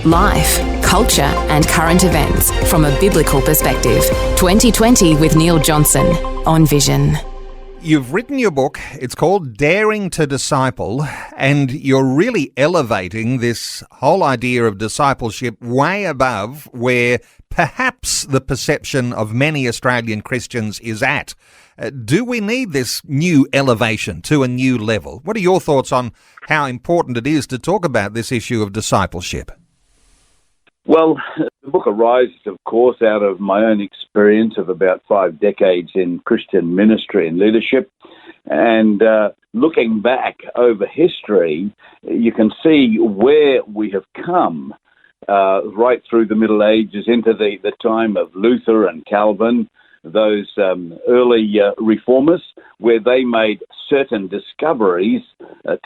Life, culture and current events from a biblical perspective. 2020 with Neil Johnson on Vision. You've written your book, it's called Daring to Disciple, and you're really elevating this whole idea of discipleship way above where perhaps the perception of many Australian Christians is at. Do we need this new elevation to a new level? What are your thoughts on how important it is to talk about this issue of discipleship? Well, the book arises, of course, out of my own experience of about 5 decades in Christian ministry and leadership. And looking back over history, you can see where we have come right through the Middle Ages into the time of Luther and Calvin, those early reformers, where they made certain discoveries,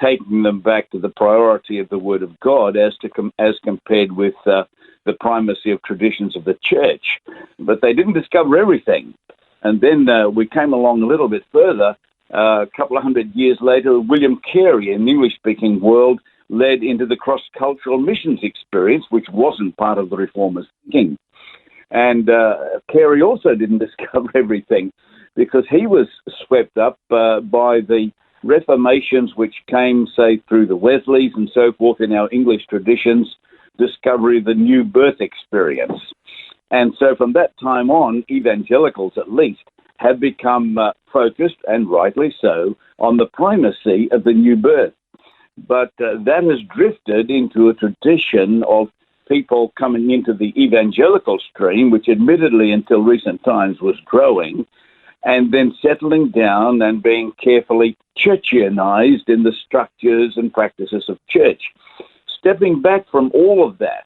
taking them back to the priority of the Word of God as compared with the primacy of traditions of the church. But they didn't discover everything. And then we came along a little bit further. A couple of 100 years later, William Carey in the English-speaking world led into the cross-cultural missions experience, which wasn't part of the reformers' thinking. And Carey also didn't discover everything because he was swept up by the reformations which came, say, through the Wesleys and so forth in our English traditions, discovery of the new birth experience. And so from that time on, evangelicals at least have become focused, and rightly so, on the primacy of the new birth. But that has drifted into a tradition of people coming into the evangelical stream, which admittedly until recent times was growing, and then settling down and being carefully churchianized in the structures and practices of church. Stepping back from all of that,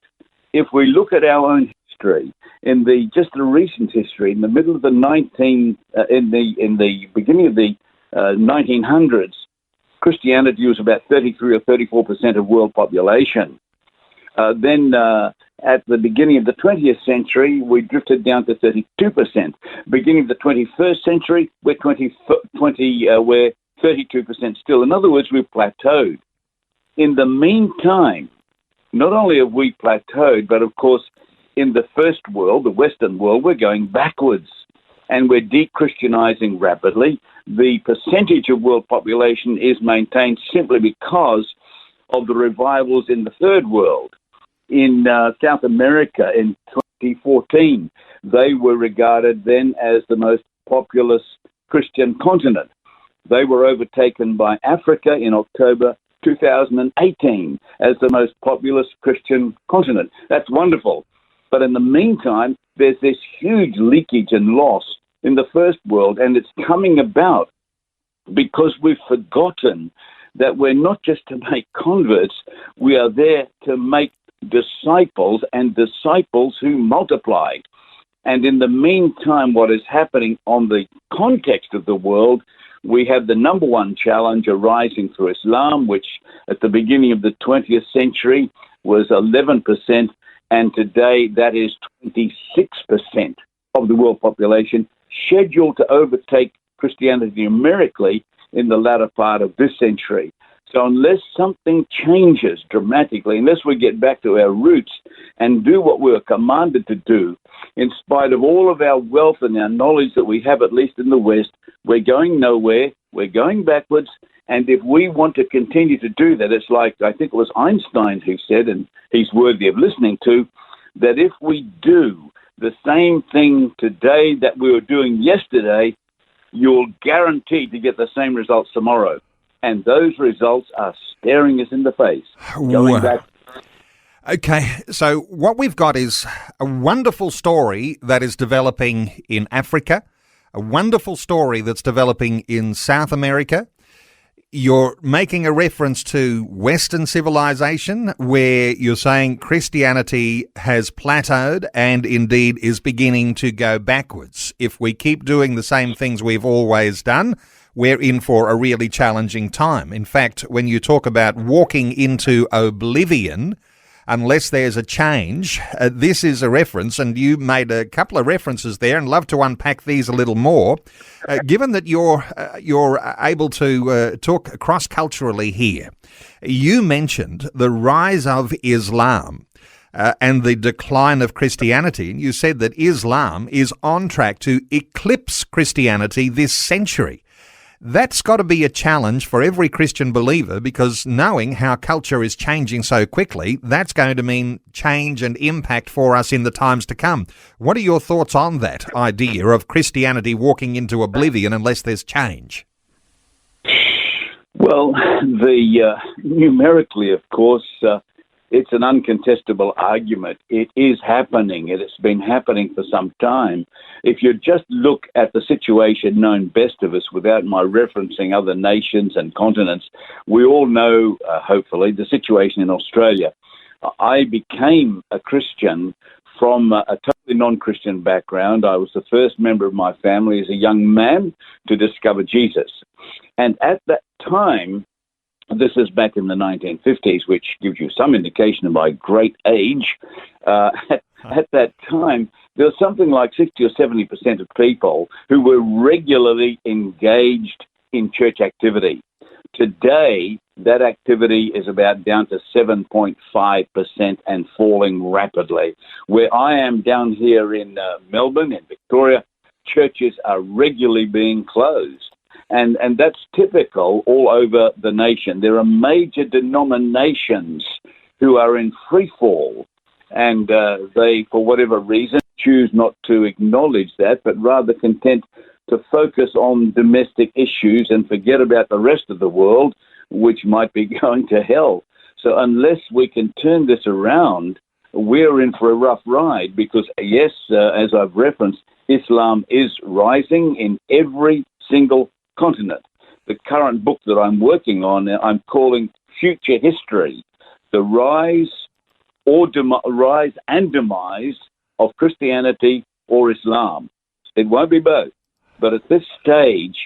if we look at our own history, in the recent history, in the middle of the in the beginning of the 1900s, Christianity was about 33 or 34% of world population. Then at the beginning of the 20th century, we drifted down to 32%. Beginning of the 21st century, we're 32% still. In other words, we've plateaued. In the meantime, not only have we plateaued, but of course, in the first world, the Western world, we're going backwards and we're de-Christianizing rapidly. The percentage of world population is maintained simply because of the revivals in the third world. In South America in 2014, they were regarded then as the most populous Christian continent. They were overtaken by Africa in October 2018 as the most populous Christian continent. That's wonderful. But in the meantime, there's this huge leakage and loss in the first world, and it's coming about because we've forgotten that we're not just to make converts, we are there to make disciples, and disciples who multiply. And in the meantime, what is happening on the context of the world, we have the number one challenge arising through Islam, which at the beginning of the 20th century was 11%, and today that is 26% of the world population, scheduled to overtake Christianity numerically in the latter part of this century. So unless something changes dramatically, unless we get back to our roots and do what we were commanded to do, in spite of all of our wealth and our knowledge that we have, at least in the West, we're going nowhere, we're going backwards, and if we want to continue to do that, it's like, I think it was Einstein who said, and he's worthy of listening to, that if we do the same thing today that we were doing yesterday, you'll guarantee to get the same results tomorrow. And those results are staring us in the face. Going back. Okay, so what we've got is a wonderful story that is developing in Africa, a wonderful story that's developing in South America. You're making a reference to Western civilization where you're saying Christianity has plateaued and indeed is beginning to go backwards. If we keep doing the same things we've always done, we're in for a really challenging time. In fact, when you talk about walking into oblivion, unless there's a change, this is a reference, and you made a couple of references there, and love to unpack these a little more. Given that you're able to talk cross-culturally here, you mentioned the rise of Islam. and the decline of Christianity. And you said that Islam is on track to eclipse Christianity this century. That's got to be a challenge for every Christian believer, because knowing how culture is changing so quickly, that's going to mean change and impact for us in the times to come. What are your thoughts on that idea of Christianity walking into oblivion unless there's change? Well, numerically, of course, it's an uncontestable argument. It is happening, and it's been happening for some time. If you just look at the situation known best of us, without my referencing other nations and continents, we all know, hopefully, the situation in Australia. I became a Christian from a totally non-Christian background. I was the first member of my family as a young man to discover Jesus. And at that time, this is back in the 1950s, which gives you some indication of my great age. At that time, there was something like 60 or 70% of people who were regularly engaged in church activity. Today, that activity is about down to 7.5% and falling rapidly. Where I am down here in Melbourne, in Victoria, churches are regularly being closed. And that's typical all over the nation. There are major denominations who are in free fall, and they, for whatever reason, choose not to acknowledge that, but rather content to focus on domestic issues and forget about the rest of the world, which might be going to hell. So unless we can turn this around, we're in for a rough ride, because, yes, as I've referenced, Islam is rising in every single continent. The current book that I'm working on, I'm calling Future History, the rise and demise of Christianity or Islam. It won't be both. But at this stage,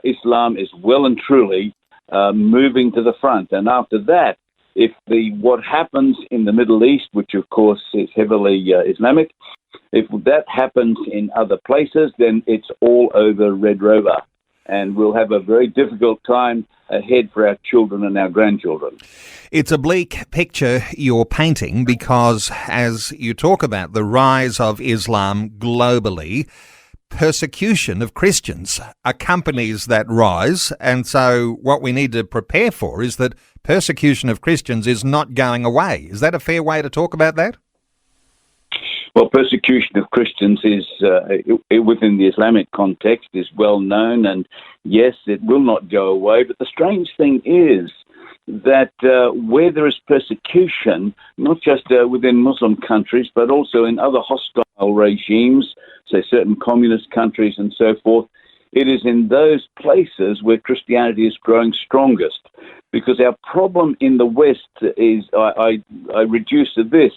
Islam is well and truly moving to the front. And after that, if what happens in the Middle East, which of course is heavily Islamic, if that happens in other places, then it's all over Red Rover. And we'll have a very difficult time ahead for our children and our grandchildren. It's a bleak picture you're painting, because as you talk about the rise of Islam globally, persecution of Christians accompanies that rise. And so what we need to prepare for is that persecution of Christians is not going away. Is that a fair way to talk about that? Well, persecution of Christians is, within the Islamic context, is well known, and yes, it will not go away. But the strange thing is that where there is persecution, not just within Muslim countries, but also in other hostile regimes, say certain communist countries and so forth, it is in those places where Christianity is growing strongest. Because our problem in the West is, I reduce to this,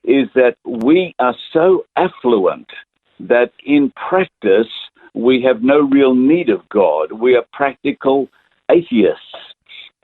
is that we are so affluent that in practice we have no real need of God. We are practical atheists.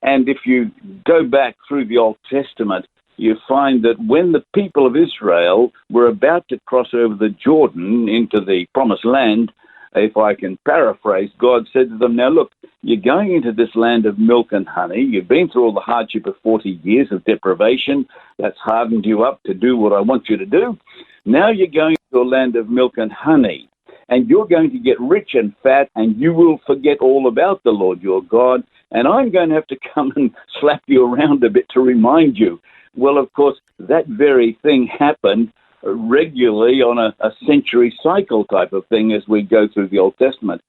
And if you go back through the Old Testament, you find that when the people of Israel were about to cross over the Jordan into the Promised Land, if I can paraphrase, God said to them, now look, you're going into this land of milk and honey. You've been through all the hardship of 40 years of deprivation. That's hardened you up to do what I want you to do. Now you're going to a land of milk and honey, and you're going to get rich and fat, and you will forget all about the Lord your God, and I'm going to have to come and slap you around a bit to remind you. Well, of course, that very thing happened regularly on a century cycle type of thing as we go through the Old Testament.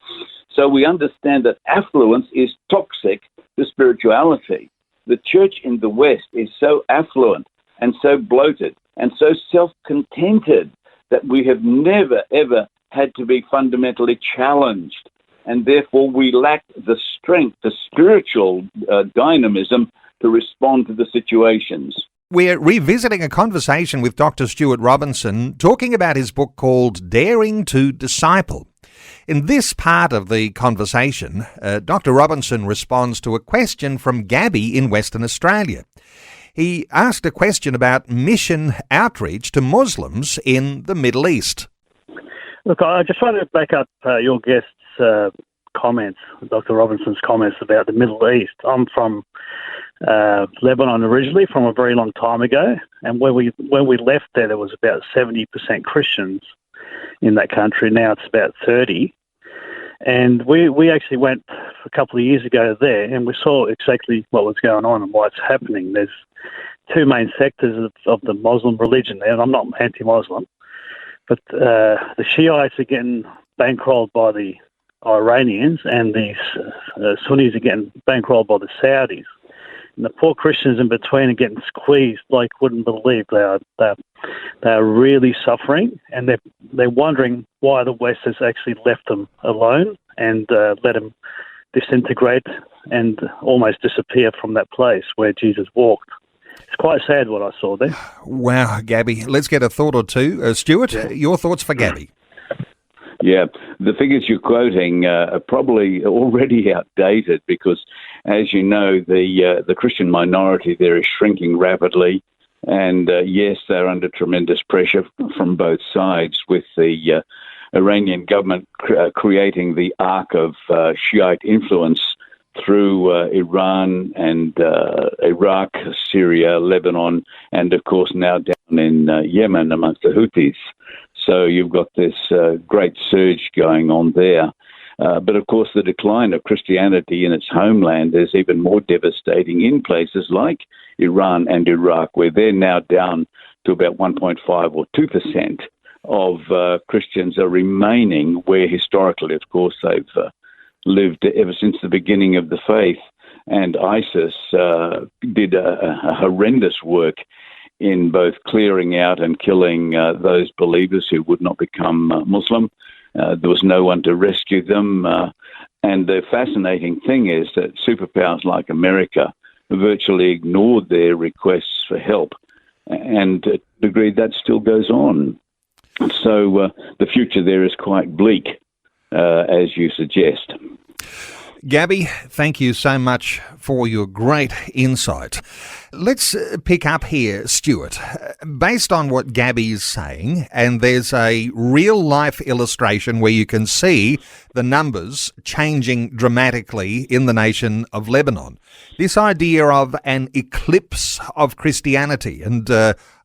So we understand that affluence is toxic to spirituality. The church in the West is so affluent and so bloated and so self-contented that we have never, ever had to be fundamentally challenged. And therefore we lack the strength, the spiritual dynamism to respond to the situations. We're revisiting a conversation with Dr. Stuart Robinson, talking about his book called Daring to Disciple. In this part of the conversation, Dr. Robinson responds to a question from Gabby in Western Australia. He asked a question about mission outreach to Muslims in the Middle East. Look, I just wanted to back up your guest's comments, Dr. Robinson's comments about the Middle East. I'm from Lebanon originally from a very long time ago. And when we left there was about 70% Christians in that country. Now it's about 30. And we actually went a couple of years ago there, and we saw exactly what was going on and why it's happening. There's two main sectors of the Muslim religion there, and I'm not anti-Muslim, but the Shiites are getting bankrolled by the Iranians, and the Sunnis are getting bankrolled by the Saudis. And the poor Christians in between are getting squeezed like wouldn't believe. They are really suffering, and they're wondering why the West has actually left them alone and let them disintegrate and almost disappear from that place where Jesus walked. It's quite sad what I saw there. Wow, Gabby. Let's get a thought or two. Stuart, your thoughts for Gabby? Yeah, the figures you're quoting are probably already outdated because, as you know, the Christian minority there is shrinking rapidly. And yes, they're under tremendous pressure from both sides, with the Iranian government creating the arc of Shiite influence through Iran and Iraq, Syria, Lebanon, and of course now down in Yemen amongst the Houthis. So you've got this great surge going on there. But of course the decline of Christianity in its homeland is even more devastating in places like Iran and Iraq, where they're now down to about 1.5 or 2% of Christians are remaining, where historically, of course, they've lived ever since the beginning of the faith. And ISIS did a horrendous work in both clearing out and killing those believers who would not become Muslim. There was no one to rescue them. And the fascinating thing is that superpowers like America virtually ignored their requests for help. And to a degree, that still goes on. So the future there is quite bleak, as you suggest. Gabby, thank you so much for your great insight. Let's pick up here, Stuart. Based on what Gabby is saying, and there's a real-life illustration where you can see the numbers changing dramatically in the nation of Lebanon. This idea of an eclipse of Christianity, and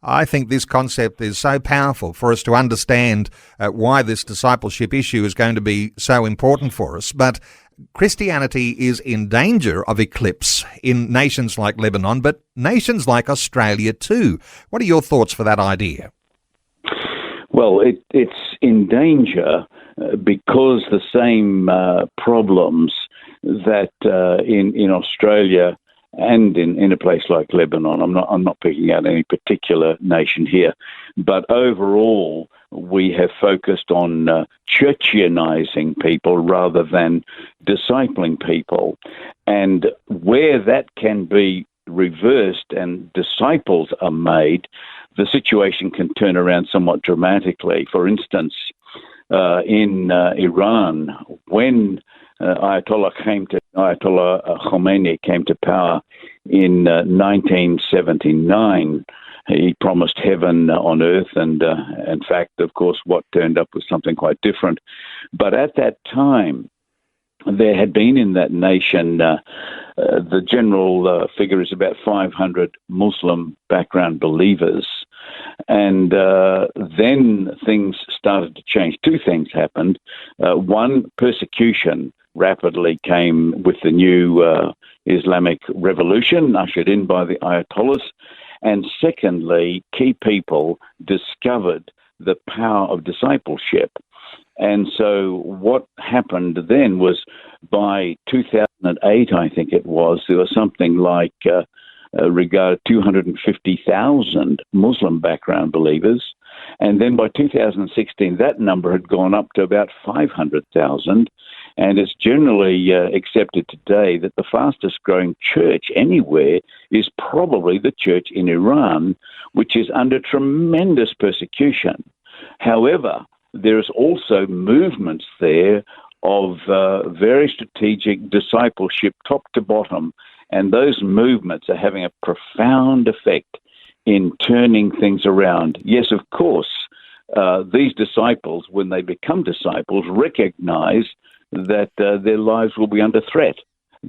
I think this concept is so powerful for us to understand why this discipleship issue is going to be so important for us. But Christianity is in danger of eclipse in nations like Lebanon, but nations like Australia too. What are your thoughts for that idea? Well, it's in danger because the same problems that in Australia and in a place like Lebanon, I'm not picking out any particular nation here, but overall we have focused on churchianizing people rather than discipling people. And where that can be reversed and disciples are made, the situation can turn around somewhat dramatically. For instance, in Iran, when Ayatollah Khomeini came to power in 1979, he promised heaven on earth, and in fact, of course, what turned up was something quite different. But at that time, there had been in that nation, the general figure is about 500 Muslim background believers. And then things started to change. Two things happened. One, persecution rapidly came with the new Islamic revolution ushered in by the Ayatollahs. And secondly, key people discovered the power of discipleship. And so what happened then was by 2008, I think it was, there was something like regarded 250,000 Muslim background believers. And then by 2016, that number had gone up to about 500,000. And it's generally accepted today that the fastest growing church anywhere is probably the church in Iran, which is under tremendous persecution. However, there's also movements there of very strategic discipleship top to bottom, and those movements are having a profound effect in turning things around. Yes, of course, these disciples, when they become disciples, recognize that their lives will be under threat.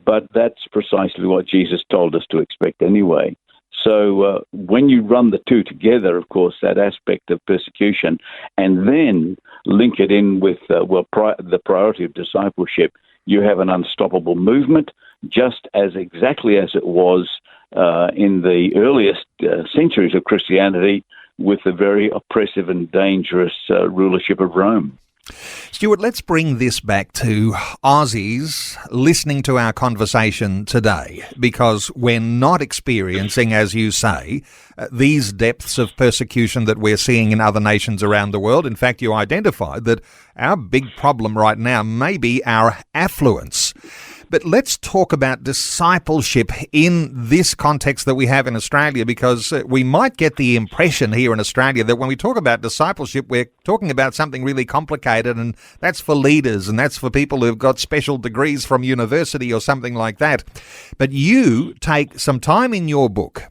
but that's precisely what Jesus told us to expect anyway. So when you run the two together, of course, that aspect of persecution, and then link it in with the priority of discipleship, you have an unstoppable movement, just as exactly as it was in the earliest centuries of Christianity with the very oppressive and dangerous rulership of Rome. Stuart, let's bring this back to Aussies listening to our conversation today, because we're not experiencing, as you say, these depths of persecution that we're seeing in other nations around the world. In fact, you identified that our big problem right now may be our affluence. But let's talk about discipleship in this context that we have in Australia, because we might get the impression here in Australia that when we talk about discipleship, we're talking about something really complicated, and that's for leaders and that's for people who've got special degrees from university or something like that. But you take some time in your book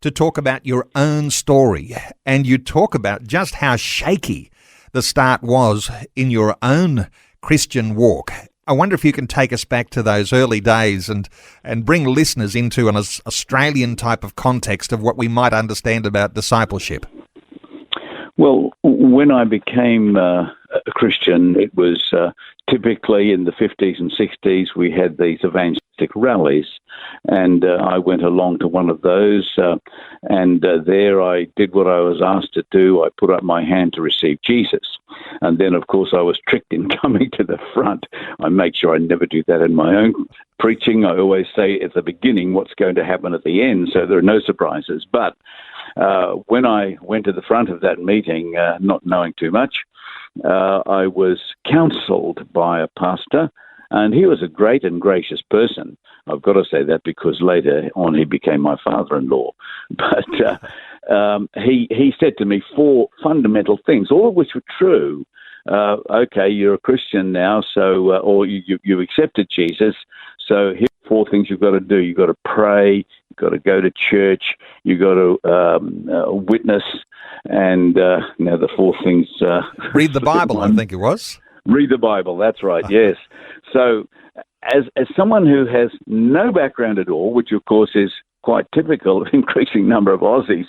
to talk about your own story, and you talk about just how shaky the start was in your own Christian walk. I wonder if you can take us back to those early days and bring listeners into an Australian type of context of what we might understand about discipleship. Well, when I became a Christian, it was typically in the 50s and 60s, we had these evangelistic rallies, and I went along to one of those, and there I did what I was asked to do. I put up my hand to receive Jesus. And then, of course, I was tricked in coming to the front. I make sure I never do that in my own preaching. I always say at the beginning what's going to happen at the end, so there are no surprises. But when I went to the front of that meeting, not knowing too much, I was counseled by a pastor, and he was a great and gracious person. I've got to say that because later on he became my father-in-law. But he said to me 4 fundamental things, all of which were true. Okay, you're a Christian now, so or you accepted Jesus, so here are 4 things you've got to do. You've got to pray, you've got to go to church, you've got to witness, and now the 4 things... read the Bible, I think it was. Read the Bible, that's right, yes. So as someone who has no background at all, which of course is quite typical of an increasing number of Aussies,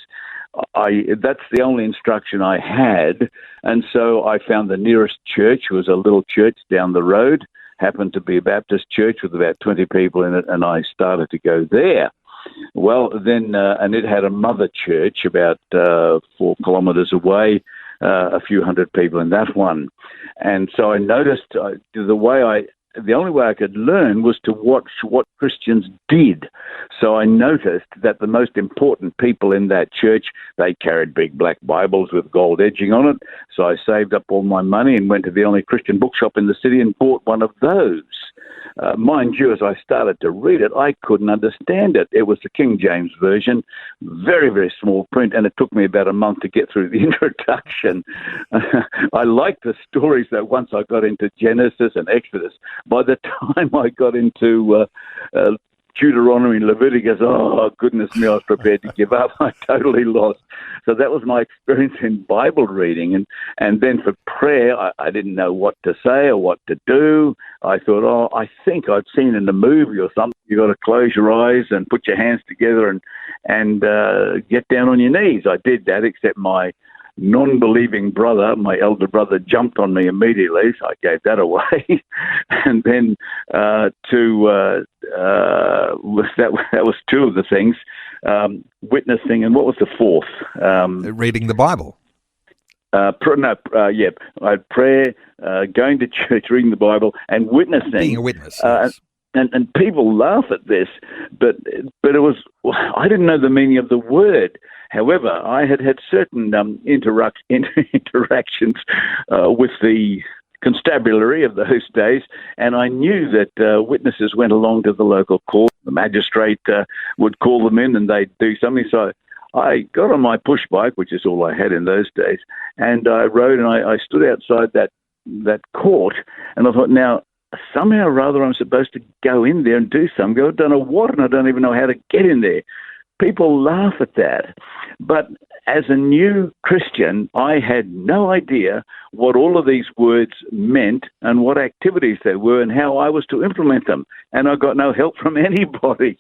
that's the only instruction I had. And so I found the nearest church was a little church down the road, happened to be a Baptist church with about 20 people in it, and I started to go there. Well, then, and it had a mother church about 4 kilometres away, a few hundred people in that one. And so I noticed the only way I could learn was to watch what Christians did. So I noticed that the most important people in that church, they carried big black Bibles with gold edging on it. So I saved up all my money and went to the only Christian bookshop in the city and bought one of those. Mind you, as I started to read it, I couldn't understand it. It was the King James Version, very, very small print, and it took me about a month to get through the introduction. I liked the stories that once I got into Genesis and Exodus, by the time I got into Deuteronomy and Leviticus, oh, goodness me, I was prepared to give up. I totally lost. So that was my experience in Bible reading. And then for prayer, I didn't know what to say or what to do. I thought, I think I'd seen in the movie or something, you got to close your eyes and put your hands together and get down on your knees. I did that, except my non-believing brother, my elder brother, jumped on me immediately, so I gave that away. And then that was 2 of the things, witnessing, and what was the 4th? Reading the Bible. I had prayer, going to church, reading the Bible, and witnessing. Being a witness, yes. And people laugh at this, but it was, I didn't know the meaning of the word. However, I had certain interactions with the constabulary of those days, and I knew that witnesses went along to the local court. The magistrate would call them in and they'd do something. So I got on my push bike, which is all I had in those days, and I rode and I stood outside that court, and I thought, now, somehow or other I'm supposed to go in there and do something. I don't know what, and I don't even know how to get in there. people laugh at that. But as a new Christian, I had no idea what all of these words meant and what activities they were and how I was to implement them. And I got no help from anybody.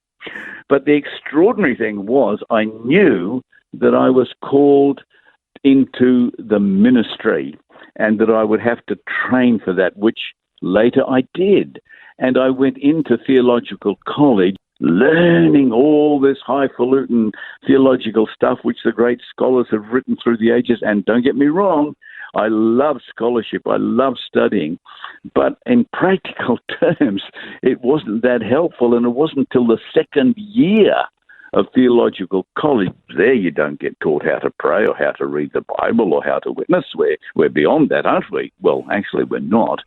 But the extraordinary thing was I knew that I was called into the ministry and that I would have to train for that, which later I did. And I went into theological college, learning all this highfalutin theological stuff which the great scholars have written through the ages. And don't get me wrong, I love scholarship, I love studying, but in practical terms, it wasn't that helpful, and it wasn't until the second year of theological college. There you don't get taught how to pray or how to read the Bible or how to witness. We're beyond that, aren't we? Well, actually, we're not.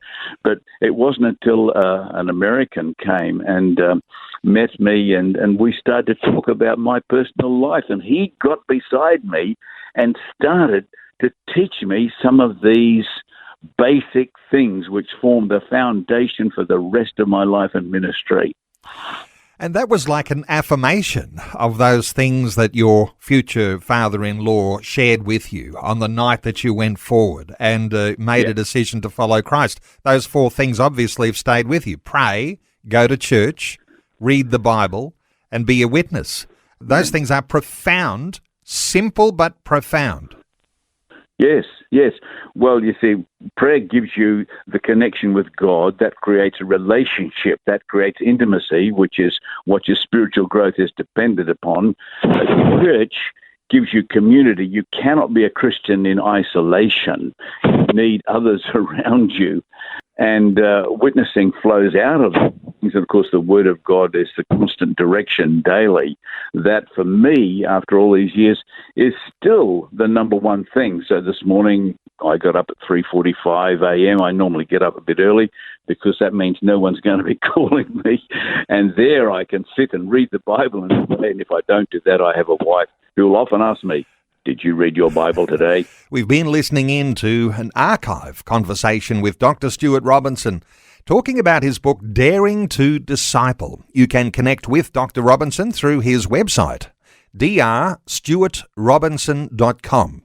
But it wasn't until an American came and met me and we started to talk about my personal life. And he got beside me and started to teach me some of these basic things which formed the foundation for the rest of my life and ministry. And that was like an affirmation of those things that your future father-in-law shared with you on the night that you went forward and made a decision to follow Christ. Those 4 things obviously have stayed with you. Pray, go to church, read the Bible, and be a witness. Those things are profound, simple but profound. Yes, yes. Well, you see, prayer gives you the connection with God. That creates a relationship. That creates intimacy, which is what your spiritual growth is dependent upon. Church gives you community. You cannot be a Christian in isolation. You need others around you. And witnessing flows out of it. And of course, the Word of God is the constant direction daily. That, for me, after all these years, is still the number one thing. So this morning, I got up at 3:45 a.m. I normally get up a bit early because that means no one's going to be calling me. And there I can sit and read the Bible. And if I don't do that, I have a wife who will often ask me, "Did you read your Bible today?" We've been listening in to an archive conversation with Dr. Stuart Robinson, talking about his book, Daring to Disciple. You can connect with Dr. Robinson through his website, drstuartrobinson.com.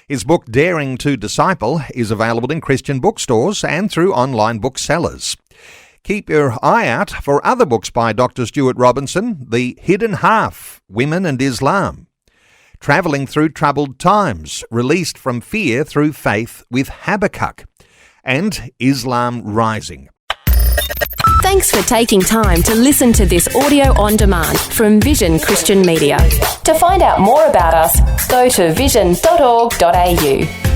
His book, Daring to Disciple, is available in Christian bookstores and through online booksellers. Keep your eye out for other books by Dr. Stuart Robinson, The Hidden Half, Women and Islam, Travelling Through Troubled Times, Released from Fear Through Faith with Habakkuk, and Islam Rising. Thanks for taking time to listen to this audio on demand from Vision Christian Media. To find out more about us, go to vision.org.au.